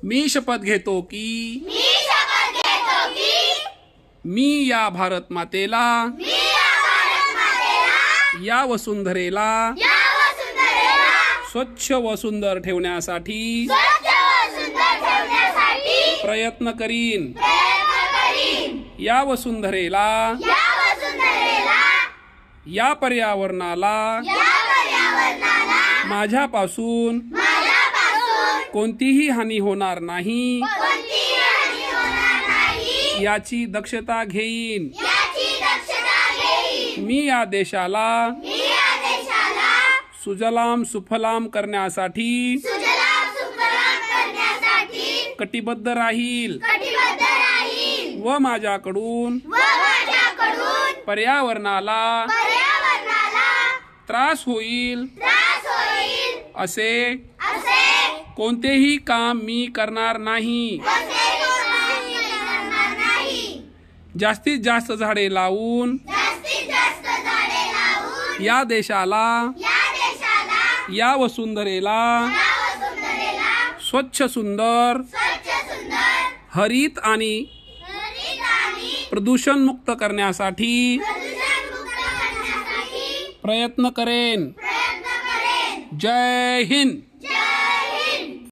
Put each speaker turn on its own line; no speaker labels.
मी शपथ घेतो की मी या भारत मातेला या वसुंधरेला स्वच्छ व सुंदर ठेवण्यासाठी प्रयत्न करीन। या वसुंधरेला या पर्यावरणाला माझ्यापासून कोणतीही हानी होणार नाही याची दक्षता घेईन। मी या देशाला सुजलाम सुफलाम करण्यासाठी कटिबद्ध राहील व माझ्याकडून पर्यावरणाला त्रास होईल असे कोणतेही काम मी करणार नाही। जास्तीत जास्त झाडे लावून या देशाला या वसुंधरेला स्वच्छ सुंदर हरित आणि प्रदूषण मुक्त करण्यासाठी प्रयत्न करेन। जय हिंद।